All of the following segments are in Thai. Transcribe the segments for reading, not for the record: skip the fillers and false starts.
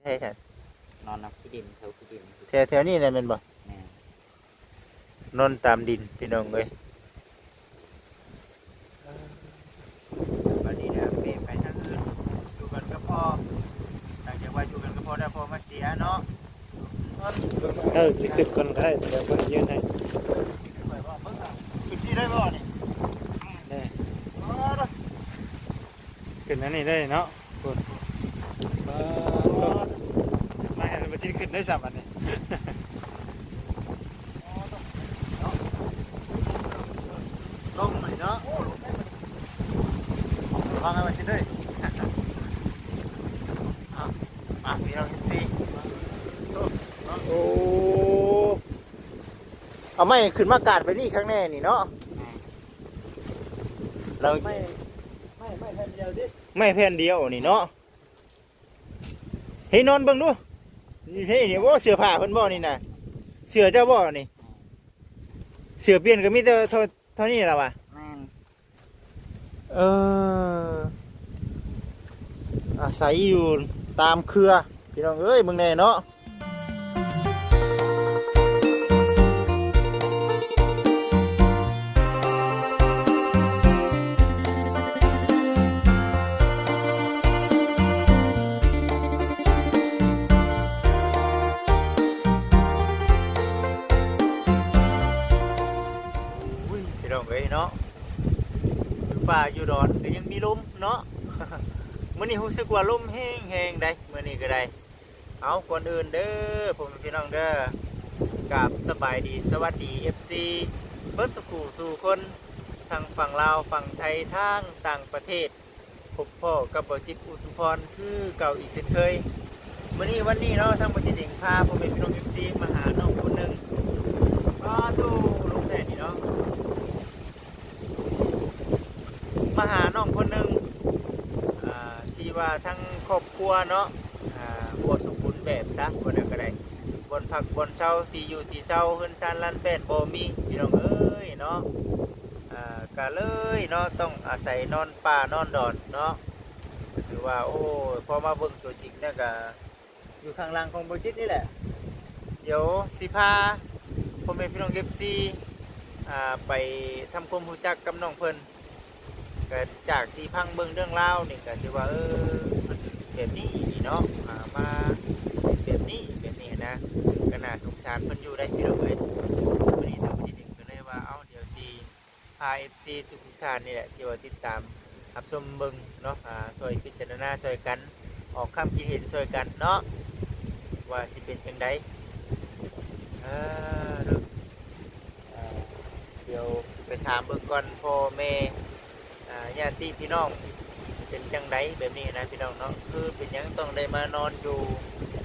ใช่ใช่นอนนับขี้ดินแถวขี้ดินแถวนี้แหละแม่นบ่ แม่ นอนตามดินพี่น้องเอ้ยวันนี้นะเปไปทางอื่นอยู่กันก็พอหลังจากว่าอยู่กันก็พอได้พอมาเสียเนาะสิขึ้นก่อนได้เดี๋ยวเพิ่นยืนให้ขึ้นที่ได้บ่นี่ ได้ขึ้นอันนี้ได้เนาะคุณมาให้มันขึ้นได้สับอันนี้ลงหน่อยเนาะวางให้มันกินด้วยพี่น้องสิ โอ้เอาไม่ขึ้นมากาดไปนี่ข้างแน่นี่เนาะเราไม่แผ่นเดียวดิไม่แผ่นเดียวนี่เนาะเฮ้ยนอนเบิ่งดูนี่ใช่นี่ว่าเสื้อผ้าเพิ่นบ่นี่นะเสื้อเจ้าบ่นี่เสื้อเปลี่ยนก็มีแต่เท่านี้ล่ะวะแม่นอาศัยอยู่ตามเครือพี่น้องเอ้ยมึงแน่เนาะพี่น้องเอ้ยเนาะอยู่ป่าอยู่ดอนก็ยังมีลมเนาะ มื้อนี้รู้สึกว่าลมแห้งๆได้มื้อนี้ก็ได้เอาก่อนอื่นเด้อผมพี่น้องเด้อกราบสบายดีสวัสดี FC เบิดสุขสู่คนทางฝั่งลาวฝั่งไทยทางต่างประเทศพบพ่อกับบ่จิตอุทุพรคือเก่าอีกเช่นเคยมื้อนี้วันนี้เนาะทางบ่จิตเองพาผมเป็นพี่น้อง FC มาหาน้องคนหนึงดูลงแท้นี่เนาะมาหาน้องคนหนึงที่ว่าทั้งครอบครัวเนาะบ่สมบูรณ์แบบซะบ่ได้ก็ได้บนพักบนเช้าที่อยู่ที่เช้าเฮือนซานลานแป้นบ่มีพี่น้องเอ้ยเนาะก็เลยเนาะต้องอาศัยนอนป่านอนดอนเนาะถือว่าโอ้พอมาเบิ่งตัวจริงเนี่ยก็อยู่ข้างล่างของบ่จิตนี่แหละเดี๋ยวสิพาพ่อแม่พี่น้อง FC ไปทำความรู้จักกับน้องเพิ่นก็จากที่พังเบิ่งเรื่องราวนี่ก็ถือว่ามันแบบนี้เนาะมาแบบนี้นะก็น่าสงสารเพิ่นอยู่ได้พี่น้องเอ้ยวันนี้ทางผู้จัดก็เลยว่าเดี๋ยวสิพา FC ทุกท่านนี่แหละที่ว่าติดตามรับชมเบิ่งเนาะช่วยพิจารณาช่วยกันออกความคิดเห็นช่วยกันเนาะว่าสิเป็นจังไดเดี๋ยวไปถามเบิ่งก่อนพ่อแม่ญาติพี่น้องเป็นจังไดแบบนี้นะพี่น้องเนาะคือเป็นยังต้องได้มานอนอยู่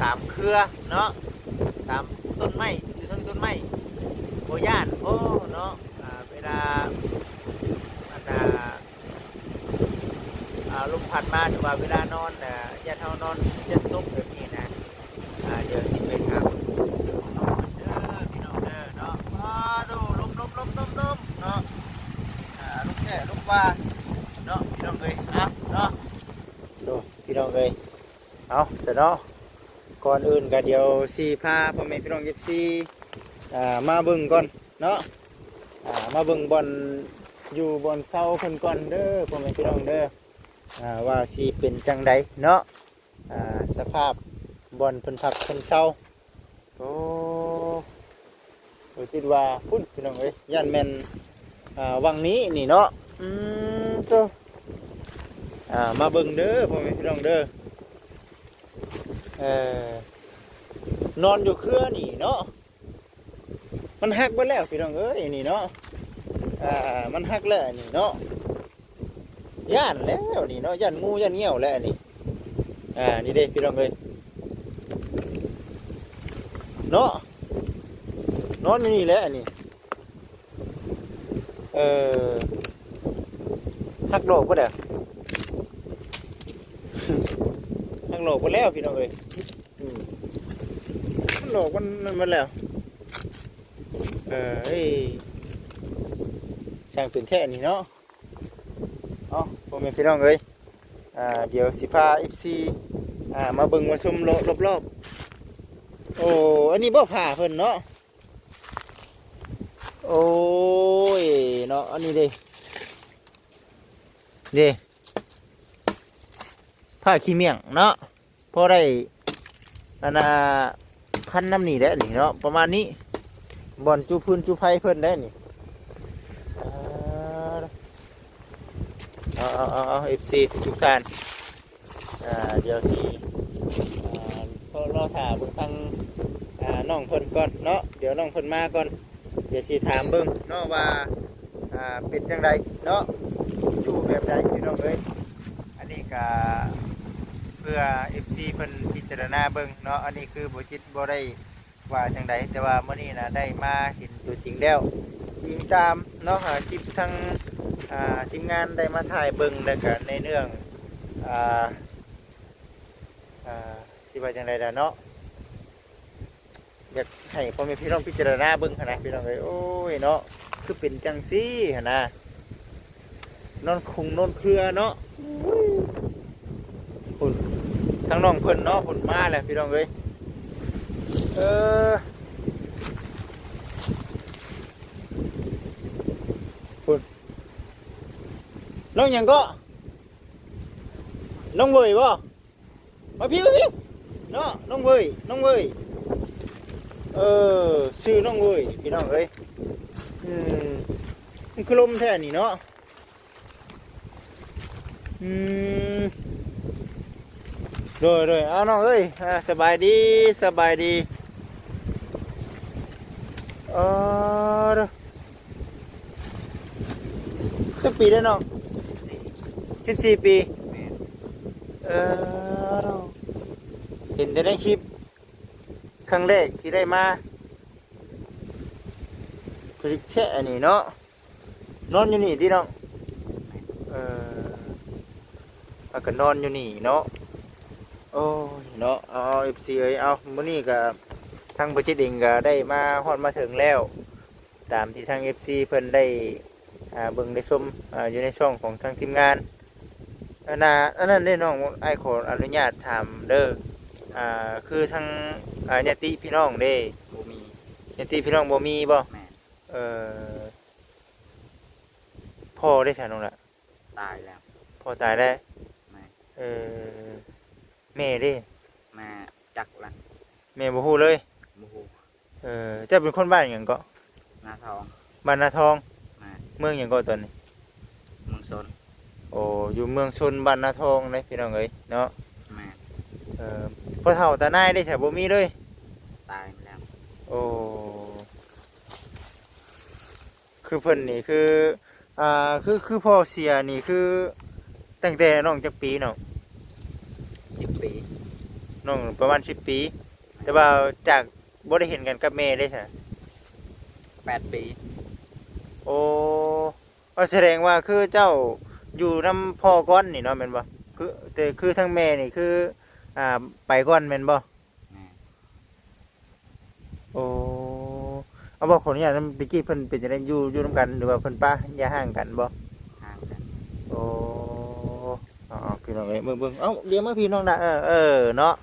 ตามเครือเนาะตามต้นไม้อยู่ทั้งต้นไม้โบย่านโอ้เนาะเวลาลมพัดมาหรือว่าเวลานอนญาติเฮานอนจะตกแบบนี้นะเดี๋ยวที่ไปถามน้องเด้อพี่น้องเด้อเนาะดูลมเนาะลูกแก่ลูกว่าเนาะพี่น้องเอ้ยเนาะดูพี่น้องเอ้ยเอาเสร็จเนาะก่อนอื่นก็เดี๋ยวสิพาพ่อแม่พี่น้องFCมาเบิ่งก่อนเนาะมาเบิ่งบอนอยู่บอนเสาเพิ่นก่อนเด้อพ่อแม่พี่น้องเด้อว่าสิเป็นจังใดเนาะสภาพบอนเพิ่นพักเพิ่นเสาโอ้คิดว่าพุ่นพี่น้องเอ้ยย่านแม่นวังนี้นี่เนาะมาเบิ่งเด้อพ่อแม่พี่น้องเด้อนอนอยู่เครือนี่เนาะมันหักไปแล้วพี่น้องเอ้ยนี่เนาะมันหักแล้วนี่เนาะย่านแล้วนี่เนาะย่านงูย่านเงี้ยวแล้วนี่นี่เด้พี่น้องเอ้ยเนาะนอนอยู่นี่แหละนี่หักโลกปะเด้อหักโลกไปแล้วพี่น้องเอ้ยโลกมันแล้วช่างเป็นแท่นี่เนาะพ่อแม่พี่น้องเอ้ยเดี๋ยวสิพา FC มาเบิ่งมาชมรอบๆโอ้อันนี้บ่ผ่าเพิ่นเนาะโอ้ยเนาะอันนี้เด้ผ้าขี้เมี่ยงเนาะพอได้อันพันน้ำนี่แหละนี่เนาะประมาณนี้บ่อนจูพื้นจูไผเพิ่นได้นี่เอา FC ทุกท่านเดี๋ยวสิพอรอถ่าเบิ่งทางน้องเพิ่นก่อนเนาะเดี๋ยวน้องเพิ่นมาก่อนเดี๋ยวสิถามเบิ่งเนาะว่าเป็นจังไดเนาะอยู่แบบใดพี่น้องเอ้ยอันนี้ก็เพื่อ FC เพิ่นพิจารณาเบิ่งเนาะอันนี้คือบ่จิตบ่ได้ว่าจังไดแต่ว่ามื้อนี้นะได้มาเห็นตัวจริงแล้วจริงตามเนาะคลิปทั้งทีมงานได้มาถ่ายเบิ่งแล้วก็ในเรื่องที่ว่าจังไดล่ะเนาะอยากให้พ่อแม่พี่น้องพิจารณาเบิ่งหั่นนะพี่น้องเอ้ยโอ้ยเนาะคือเป็นจังซี่หั่นนะนอนคุงนอนเครือเนาะพุ่นทั้งน้องเพิ่นเนาะพุ่นมาแล้วพี่น้องเอ้ยพุ่นน้องหยังก็น้องเวยบ่มาพี่เนาะน้องเวยชื่อน้องเวยพี่น้องเอ้ยมันคือลมแท้นี่เนาะโดยเอาน้องเอ้ยสบายดีเด้อจักปีได้น้อง14 ปีเห็นแต่ในคลิปครั้งแรกที่ได้มาคลิปแช่นี่เนาะนอนอยู่นี่ดิน้องก็นอนอยู่นี่เนาะโอ้ยเนาะเอา FC เอ้ยเอามื้อนี้ก็ทางประจิตเองก็ได้มาฮอดมาถึงแล้วตามที่ทาง FC เพิ่นได้เบิ่งได้ชมอยู่ในช่องของทางทีมงานอันนั้นได้น้องไอ้ขออนุญาตถามเด้อคือทางญาติพี่น้องเด้บ่มีญาติพี่น้องบ่มีบ่แม่พ่อได้ซะน้องล่ะตายแล้วพ่อตายแล้วแม่แม่เด้แม่จักละแม่บ่ฮู้เลยบ่ฮู้เจ้าเป็นคนบ้านหยังก็นาทองบ้านนาทองแม่เมืองหยังก็ตอนนี้เมืองชนโอ้อยู่เมืองชนบ้านนาทองเลยพี่น้องเอ้ยเนาะแม่พ่อเฒ่าตานายได้ซะบ่มีเลยตายแล้วโอ้คือเพิ่นนี่คือคือพ่อเสียนี่คือตั้งแต่น้องจักปีเนาะ10 ปีน้องประมาณ10 ปีแต่ว่าจากบ่ได้เห็นกันกับแม่ได้ซะ8 ปีโอ้แสดงว่าคือเจ้าอยู่นำพ่อก่อนนี่เนาะแม่นบ่แต่คือทั้งแม่นี่คือไปก่อนแม่นบ่โอ้เอาบ่ขออนุญาตตะกี้เพิ่นเป็นจังได๋อยู่นำกันหรือว่าเพิ่นป้าอย่าห่างกันบ่ห่างกันโอ้พี่น้องเอ้ยเบิ่งเอ้าเดี๋ยวมาพี่น้องนะเนาะ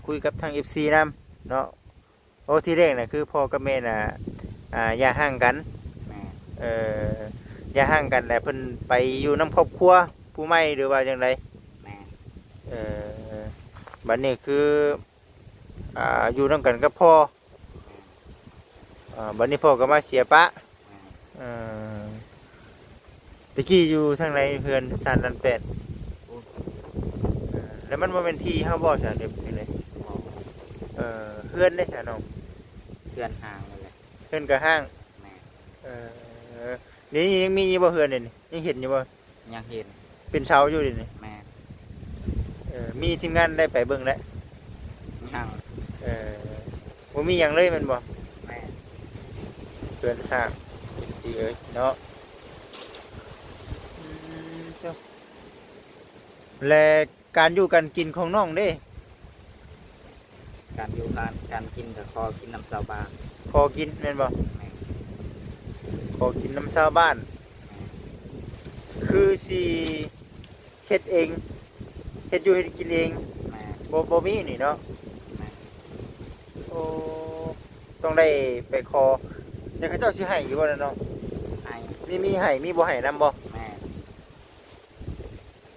คุยกับทาง FC นำเนาะโอ้ที่แรกน่ะคือพ่อกับแม่น่ะอย่าห่างกันแม่อย่าห่างกันแหละเพิ่นไปอยู่นำครอบครัวผู้ใหม่หรือว่าจังไดแม่บัดนี้คืออยู่นำกันกับพ่อบัดนี้พ่อก็มาเสียปะตะกี้อยู่ทางไหนเฮือนซานลันเป็ดแล้วมันบ่เป็นที่เฮาบ่ซะเดี๋ยวสิเลยเฮือนได้ซะน้องเฮือนห่างนั่นแหละเฮือนก็ห้างแม่นี่ยังมีอยู่บ่เฮือนนี่ยังเห็นอยู่บ่ยังเห็นเป็นเสาอยู่ดินี่แม่มีทีมงานได้ไปเบิ่งแล้วยังบ่มีหยังเลยแม่นบ่แม่เฮือนห้างสิเอ้ยเนาะและการอยู่กันกินของน้องเด้การอยู่การกินกับคอกินน้ำชาวบ้านคอกินแม่นบ่คอกินน้ำชาวบ้านคือสิเฮ็ดเองเฮ็ดอยู่เฮ็ดกินเอง บ่มีนี่เนาะ แม่ โอ้ต้องได้ไปคอเดี๋ยวเขาเจ้าสิให้อยู่บ่ล่ะเนาะ ให้ มีให้มีบ่ให้นํบ่ แม่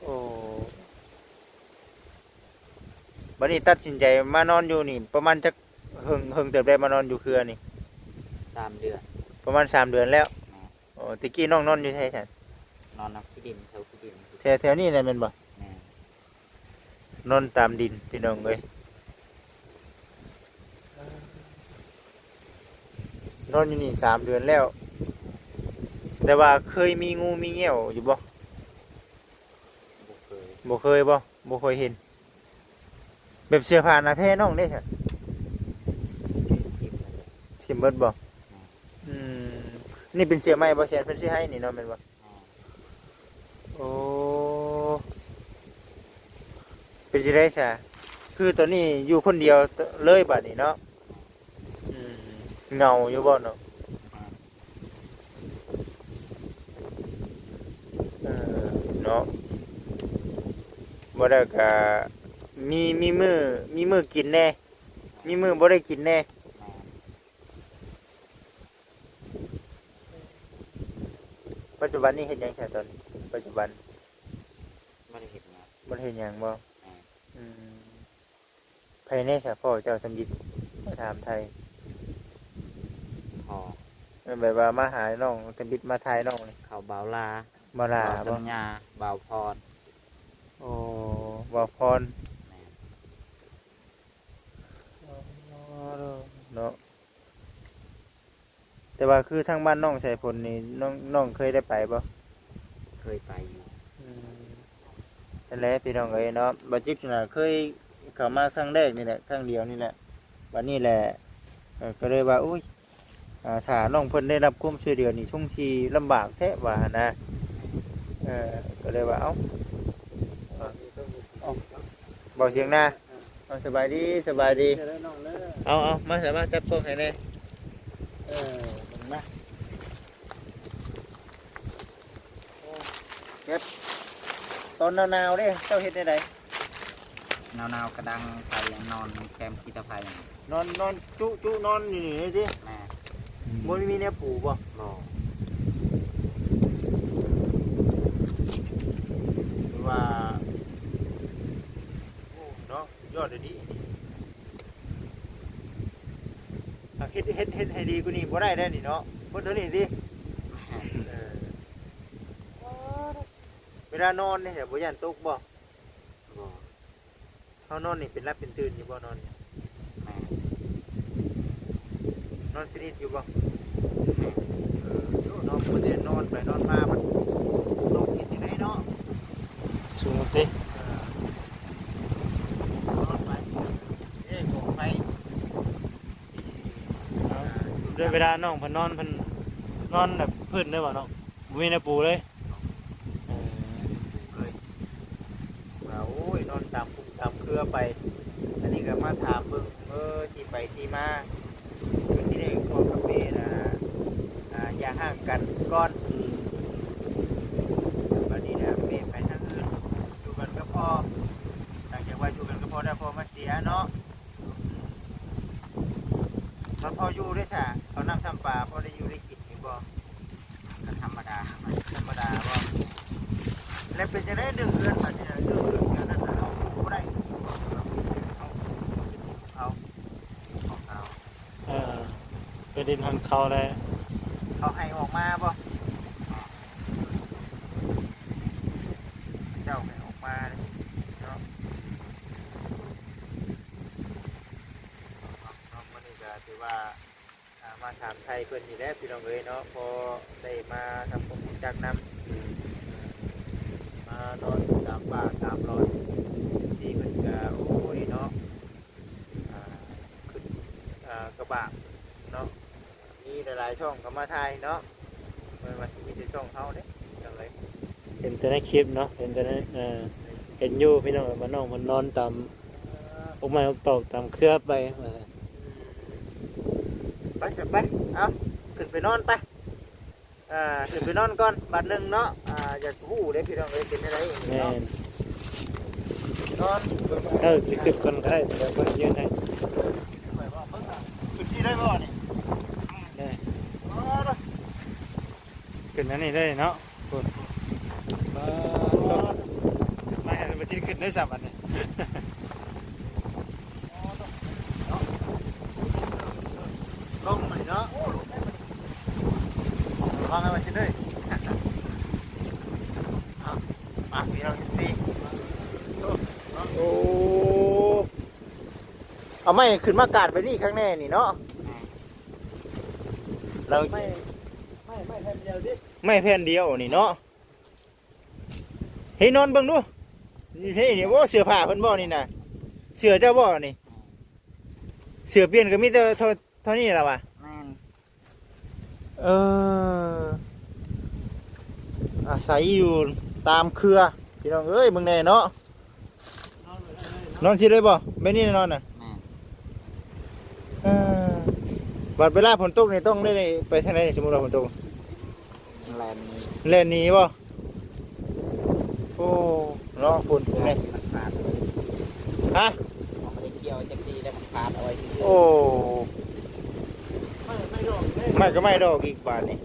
โอ้บัดนี้ตัดสินใจมานอนอยู่นี่ ประมาณจักหึงเติบได้มานอนอยู่เครือนี่ 3 เดือน ประมาณ3 เดือนแล้ว แม่ โอ้ตะกี้น้องนอนอยู่ไสซั่น นอนนับขี้ดินแถวขี้ดิน แถวนี้แหละแม่นบ่ แม่ นอนตามดินพี่น้องเอ้ยนอนอยู่นี่3 เดือนแล้ว แต่ว่าเคยมีงูมีเงี้ยวอยู่บ่ บ่เคย บ่เคยบ่บ่เคยเห็น แบบเสื้อผ้าหน้าแพร่น้องได้ซั่น ทิมเลย สิเบิดบ่อืมนี่เป็นเสื้อใหม่บ่แซนเพิ่นสิให้นี่เนาะแม่นบ่ แม่ โอ้เป็นจังได๋ซะคือตอนนี้อยู่คนเดียวเลยบัดนี้เนาะอืมเหงาอยู่บ่เนาะเออเนาะบ่ได้ก็มีมื้อกินแน่มีมื้อบ่ได้กินแน่ แม่ ปัจจุบันนี้เฮ็ดหยังแค่ตอนนี้ปัจจุบัน บ่ได้เฮ็ดงาน บ่ได้เฮ็ดหยังบ่ แม่ อืมภายในสะพ่อเจ้าทำยิตมาถามไทย พอ แบบว่ามาหาน้องทำบิดมาทายน้องนี่ เข้าเบาลา มาลา เบา บ่ สัญญาเบาพร โอ้บ่พร แม่ เนาะแต่ว่าคือทางบ้านน้องใส่ผลนี่น้องเคยได้ไปบ่ เคยไปอยู่ อืมนั่นแหละพี่น้องเอ้ยเนาะบ่จิกน่ะเคยเข้ามาครั้งแรกนี่แหละครั้งเดียวนี่แหละวันนี้แหละก็เลยว่าอุ้ยถ้าน้องเพิ่นได้รับความช่วยเหลือนี่ช่วงชีลำบากแท้ว่านะก็เลยว่าเอาบอกเสียงหน้าเอาสบายดีสบายดีเอามาสามารถจับตัวให้ได้มึงมาเก็บตอนหนาวๆเด้เจ้าเฮ็ดได้ได หนาวๆกระดังไฟนอนแคมป์กีตาไฟ นอนจุนอนอยู่นี่สิ แม่ บ่มีแนวผูบ่ บ่ หรือว่าโอ้เนาะยอดเลยดีเฮ็ดให้ดีกว่านี้บ่ได้เด้อนี่เนาะเพิ่นเท่านี้สิเวลานอนนี่บ่ย่านตกบ่ บ่ เฮานอนนี่เป็นรับเป็นตื่นอยู่บ่นอนนี่ แม่ นอนสนิทอยู่บ่อยู่นอนบ่ได้นอนไปนอนมามันตกกินจังไดเนาะ สูงติ นอนไปกบไปด้วยเวลาน้องเพิ่นนอนเพิ่นนอนแบบพื้นได้บ่น้องบ่มีแนวปูเลยเลยว่าโอ้ยนอนตามปุกตามเครือไป อันนี้ก็มาถามเบิ่งที่ไปที่มาอยู่ที่ได้พ่อกับแม่นะอย่าห่างกันก่อนบัดนี้นะแม่ไปทางอื่นอยู่กันก็พอหลังจากว่าอยู่กันก็พอได้พอมาเสียเนาะมันพออยู่ได้ซะเขานำซ้ำปลาพอได้อยู่ได้กินอยู่บ่ ก็ธรรมดา ธรรมดาบ่แล้วเป็นจังได๋เรื่องเรือนบัดนี้นะเรื่องเรือนนั้นน่ะเราบ่ได้เอาของเขา ไปดินหันเขาเลย เขาให้ออกมาบ่เจ้าให้ออกมาเลยเนาะมันนี่ก็ถือว่ามาถามไทยเพิ่นนี่แหละพี่น้องเอ้ยเนาะพอได้มาทำความรู้จักนำมานอนตามป่าตามรอยที่เพิ่นก็โอ้ยเนาะขึ้นกระบะเนาะมีหลายๆช่องก็มาถ่ายเนาะมันมามีแต่ช่องเฮาเด้จังเลย เห็นแต่ในคลิปเนาะเห็นแต่ในเห็นอยู่พี่น้องมาน้องมันนอนตามอกไม้อกตอกตามเครือไปว่าซั่น ไปเสร็จไปเอาขึ้นไปนอนไปขึ้นไปนอนก่อนบัดหนึ่งเนาะอยากหู้ได้พี่น้องเอ้ยเป็นอะไร แม่ เนาะ น น นอน สิขึ้นคนก็ได้เดี๋ยวคนยืนให้ ขึ้นที่ได้บ่นี่ ได้ขึ้นนั่นนี่ได้เนาะคุณมาให้มาที่ขึ้นได้สับอันนี้ ลงหน่อยเนาะวางให้มันกินด้วยมาพี่น้องสิโอ้เอาไม่ขึ้นมากาดไปนี่ข้างแน่นี่เนาะเราไม่แผ่นเดียวดิไม่แผ่นเดียวนี่เนาะเฮ้ยนอนเบิ่งดูนี่เฮ้ยนี่ว่าเสือผ้าเพิ่นบ่นี่นะเสือเจ้าบ่นี่เสือเปลี่ยนก็มีแต่เท่านี้แหละวะ แม่น อาศัยอยู่ตามเครือพี่น้องเอ้ยเบิ่งแน่เนาะนอนสิได้บ่แม่นี่นอนน่ะ แม่น บัดเวลาฝนตกนี่ต้องได้ไปทางไหนสมมุติว่าฝนตก แลนนี้ เล่นหนีบ่โอ้เนาะฝนตกนี่ มันขาด ฮะ เอาไม่ได้เกี่ยวจักดีแล้วมันขาดเอาไว้ที่เดียว โอ้ไม่ก็ไม่ดอกอีกบาทนี่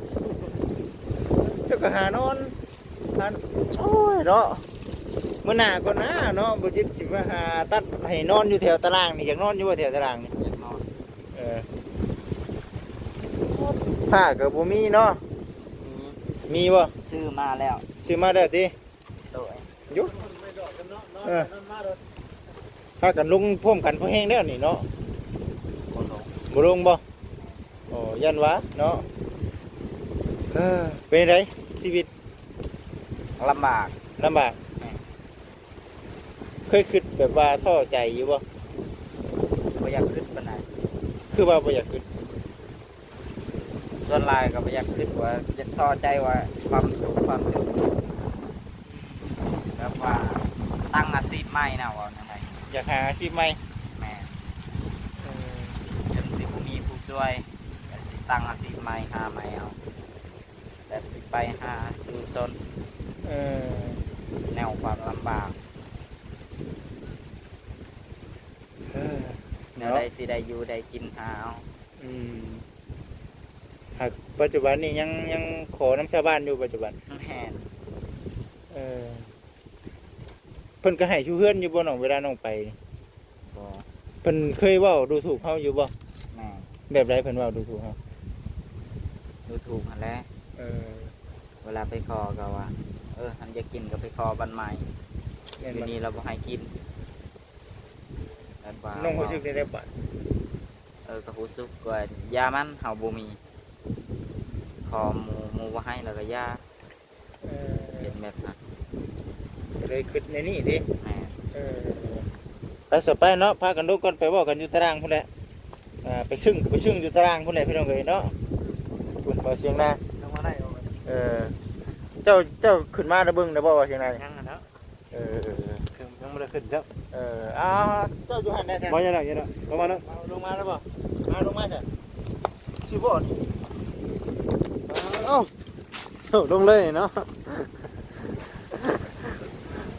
เจ้าก็หานอนโอ้ยเนาะมื้อหน้าก่อนนะเนาะบ่จิตสิมาหาตัดให้นอนอยู่แถวตารางนี่อยากนอนอยู่บ่แถวตารางนี่ อยากนอน ผ้าก็บ่มีเนาะมีบ่ ซื้อมาแล้ว ซื้อมาได้ติ โดย ยุผ้ากันลุงพ่วมกันพอแห้งแล้วนี่เนาะ คนลง บ่ลงบ่โอ้ยันวะเนาะเป็นไงชีวิต ลำบาก ลำบากเคยคิดแบบว่าท้อใจอยู่บ่ บ่อยากขึ้นปานใด คือว่าบ่อยากคิด ส่วนหลายก็บ่อยากขึ้นว่าจะท้อใจว่าความทุกข์ความทุกข์แบบว่าตั้งอาชีพใหม่นะว่าจังได อยากหาอาชีพใหม่ แม่จนสิบ่มีผู้ช่วยแต่สิตั้งอาชีพใหม่หาใหม่เอาแต่สิไปหาดูซน เออ แนวความลำบาก เออ แนวใดสิได้อยู่ได้กินหาเอา อืมหากปัจจุบันนี่ยังขอน้ำชาวบ้านอยู่ปัจจุบัน แม่น เออเพิ่นก็ให้ชูเฮือนอยู่บ่น้องเวลาน้องไปนี่ บ่ เพิ่นเคยเว้าดูถูกเฮาอยู่บ่ แม่น แบบไรเพิ่นเว้าดูถูกเฮา ดูถูกหั่นแหละ เออ เวลาไปขอก็ว่าอันจะกินก็ไปขอบันใหม่อยู่นี่เราบ่ให้กินแล้วว่า น้องรู้สึกได้บัด ก็รู้สึกว่ายามันเฮาบ่มีขอหมู่บ่ให้แล้วก็ยา เออ เป็นแบบนั้น ก็เลยคิดในนี่ดิ แม่ เออไปสบไปเนาะพากันลูกก่อนไปเว้ากันอยู่ตารางพุ่นแหละไปซึ่งอยู่ตารางพุ่นแหละพี่น้องเอ้ยเนาะคุณบ่เสียงนาเออเจ้าขึ้นมาแล้วเบิ่งได้บ่ว่าเสียงนา ยังเนาะ เออ ยังบ่ได้ขึ้นจ้ะ เจ้าอยู่หันได้ใช่ บ่ยังดอกยังดอกลงมาเนาะ ลงมาแล้วบ่ลงมาใช่สิบ่นี่ เอ้าลงเลยเนาะ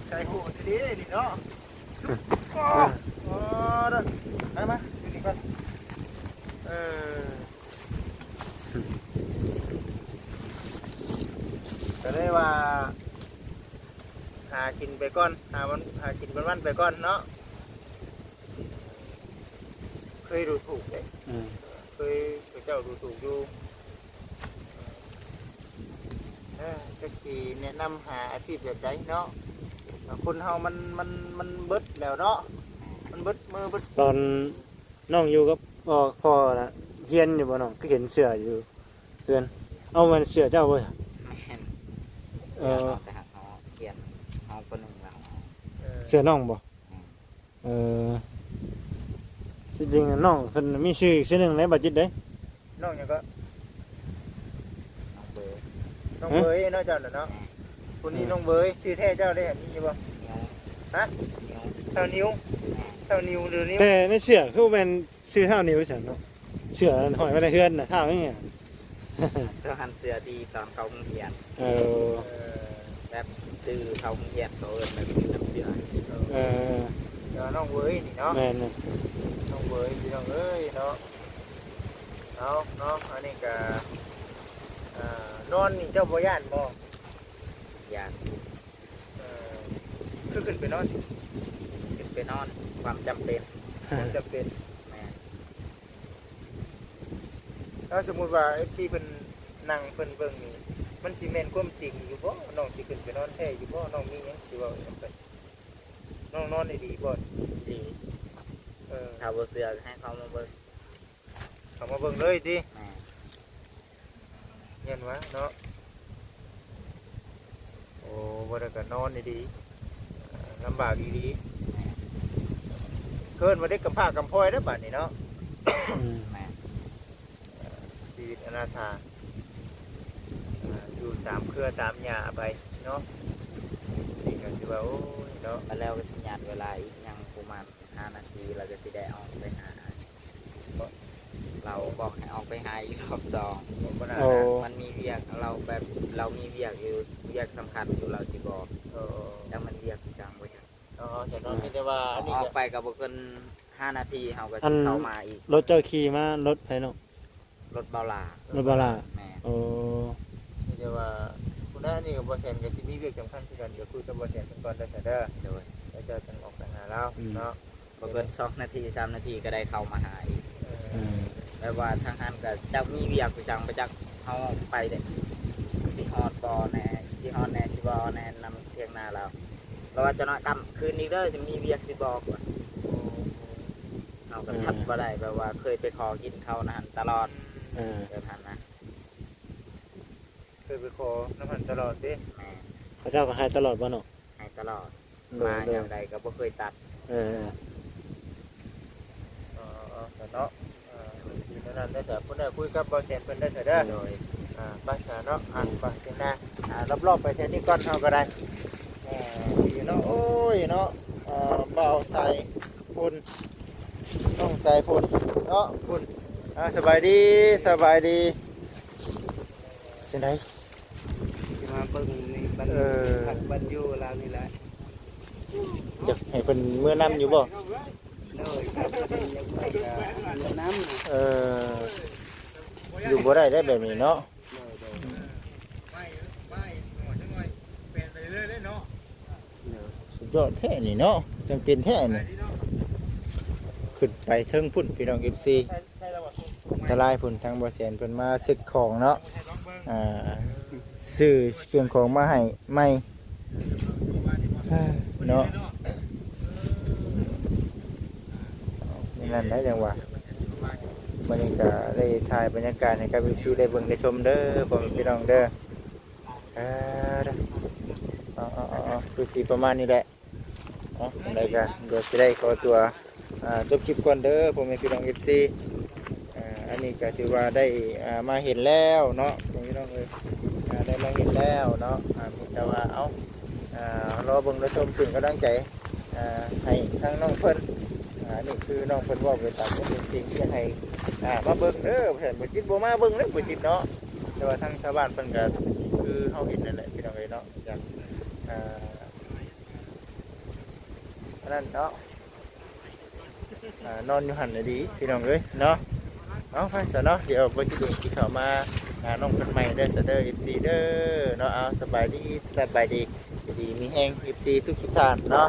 ใส่หูดีๆนี่เนาะเด้อมาอยู่นี่ก่อนก็เลยว่าหากินไปก่อนหากินวันๆไปก่อนเนาะเคยดูถูกเลยเคยเจ้าดูถูกอยู่จะกี่แนะนำหาอาชีพแบบใดเนาะคนเฮามันเบิดแล้วเนาะมันเบิดมือเบิด ตอนน้องอยู่กับพ่อน่ะเฮียนอยู่บ่น้องก็เห็นเสื้ออยู่เพื่อนเอามันเสื้อเจ้าบ่ แม่นแต่หาเฮาเขียนเฮาคนหนึงแล้ว เสื้อน้องบ่จริงๆน้องเพิ่นมีชื่ออีกชื่อหนึงในบัดจิตเด้ น้องหยังก็ น้องเบอร์ น้องเบยเนาะเจ้าน่ะเนาะคนนี้น้องเบยชื่อแท้เจ้าได้อันนี้บ่ นิ้ว ฮะ นิ้ว เท่านิ้วเท่านิ้วหรือนิ้ว แต่ในเสื้อคือเป็นชื่อเท่านิ้วฉันเนาะเสื้อหอยไว้ในเฮือนน่ะเท่าอย่างเงี้ย เสื้อหันเสื้อดีตอนเขาโรงเรียน เออ แบบ ซื้อเขาเฮียนเขาเอิ้นแบบนี้น้ำเสือ เออ เดี๋ยวน้องเว้ยนี่เนาะ แม่นน่ะ น้องเว้ยพี่น้องเอ้ยเนาะเอาเนาะอันนี้ก็นอนนี่เจ้าบ่ย่านบ่ อยาก เออคือขึ้นไปนอน ขึ้นไปนอนความจำเป็น มันจะเป็น แม่ ถ้าสมมุติว่า FC เพิ่นนั่งเพิ่นเบิ่งนี่มันสิแม่นความจริงอยู่บ่น้องสิขึ้นไปนอนแท้อยู่บ่น้องมีหยังสิเว้านํไปน้องนอนได้ดีบ่ ดี เออ ถ้าบ่เสือให้เขามาเบิ่ง เข้ามาเบิ่งเลยติ แม่ เห็นวะเนาะโอ้บ่ได้ก็นอนได้ดีลำบากอีหลี แม่ เกินมาได้กำพร้ากำพร้อยเด้อบัดนี้เนาะ อืม แม่ ชีวิตอนาถาอยู่ตามเครือตามหญ้าไปเนาะนี่ก็สิว่าโอ้ยเนาะ มาแล้วก็สัญญาณเวลาอีกยังประมาณ5นาทีเราจะสิได้ออกไปหาเราบอกให้ออกไปหาอีกรอบสอง บ่น่า โอ้ มันมีเวียกเราแบบเรามีเวียกอยู่เวียกสำคัญอยู่เราสิบอก เออ แต่มันเวียกที่สั่งไว้ครับ ฉันนอนมีแต่ว่าอันนี้ ออ ก็ กไปกับบุคคล5นาทีเขาก็สิเข้ามาอีก รถเจ้าขี่มารถไผเนาะ รถเบาหลาร ถบาลา แม่ โอ้ มีแต่ว่าคุณน้านี่กับบ่แซนก็สิมีเรื่องสำคัญคือกันเดี๋ยวคุยกับบ่แซนเพิ่นก่อนได้อเด้อ โดย แล้วเจะจังออกไปหาเราเนาะ บุคคล2นาที3นาทีก็ได้เข้ามาหาอีก อืม แบบว่าทางหันก็จะมีเวียกไปสั่งไปจักเขาไปเด็สิฮอดบ่แน่สิฮอดแน่สิบ่แน่นำเที่ยงหน้าเราเราว่าจะนอนกำคืนนี้เด้อจะมีเวียกสิบอกว่าเราก็ทัดบ่ได้แบบว่าเคยไปขอกินเขานะหันตลอด เออ แบบนั้นนะ เคยไปขอน้ำมันตลอดเด้ แม่ เขาเจ้าก็ให้ตลอดบ่เนาะ ให้ตลอด โด มาย โด อย ย่างใดก็บ่เคยตัด เออ แต่เนาะทีนั้นได้แต่เพิ่นได้คุยกับบ่แซนเพิ่นได้แต่เด้อ โดย ภาษาเนาะอ่านไปเสียงหน้ารอบๆไปแทนนี่ก่อนเฮาก็ได้ดีเนาะโอ้ยเนาะเบาใส่พุ่นต้องใส่พุ่นเนาะพุ่นสบายดีสบายดีสิไหน สิมาเบิ่งนี่บันผักบันอยู่แล้วนี่แหละ จะให้เพิ่นเมื่อนํอยู่บ่ โดยครับยังไปกับน้ำนะ อยู่บ่ได้ได้แบบนี้เนาะ สุดยอดแท้นี่เนาะจังเป็นแท้นี่ขึ้นไปเทิงพุ่นพี่น้อง FC ตะลายพุ่นทางบ่แสนเพิ่นมาซึกของเนาะซื้อเครื่องของมาให้ใหม่เนาะนี่นั่นได้จังหวะบรรยากาศได้ถ่ายบรรยากาศให้กับ FC ได้เบิ่งได้ชมเด้อพ่อแม่พี่น้องเด้อเด้อคือสิประมาณนี้แหละอะไรกันเดี๋ยวจะได้ขอตัวจบคลิปก่อนเด้อผมเป็นพี่น้อง FC อันนี้ก็ถือว่าได้มาเห็นแล้วเนาะผมพี่น้องเลยได้มาเห็นแล้วเนาะมีแต่ว่าเอารอเบิ่งรอชมถึงกำลังใจให้ทั้งน้องเพิ่นนี่คือน้องเพิ่นว่าไปตามเป็นจริงที่ให้มาเบิ่งเด้อเพิ่นบ่จิตบ่มาเบิ่งเด้อบ่จิตเนาะแต่ว่าทั้งชาวบ้านเพิ่นก็คือเฮาเห็นนั่นแหละพี่น้องเอ้ยเนาะจากอันนั้นเนาะนอนอยู่หันน่ะดีพี่น้องเอ้ยเนาะเอาไปซะเนาะเดี๋ยวบ่จิตสิเข้ามาน้องเพิ่นใหม่เด้อซะเด้อ FC เด้อเนาะเอาสบายดีดีมีแฮง FC ทุกท่านเนาะ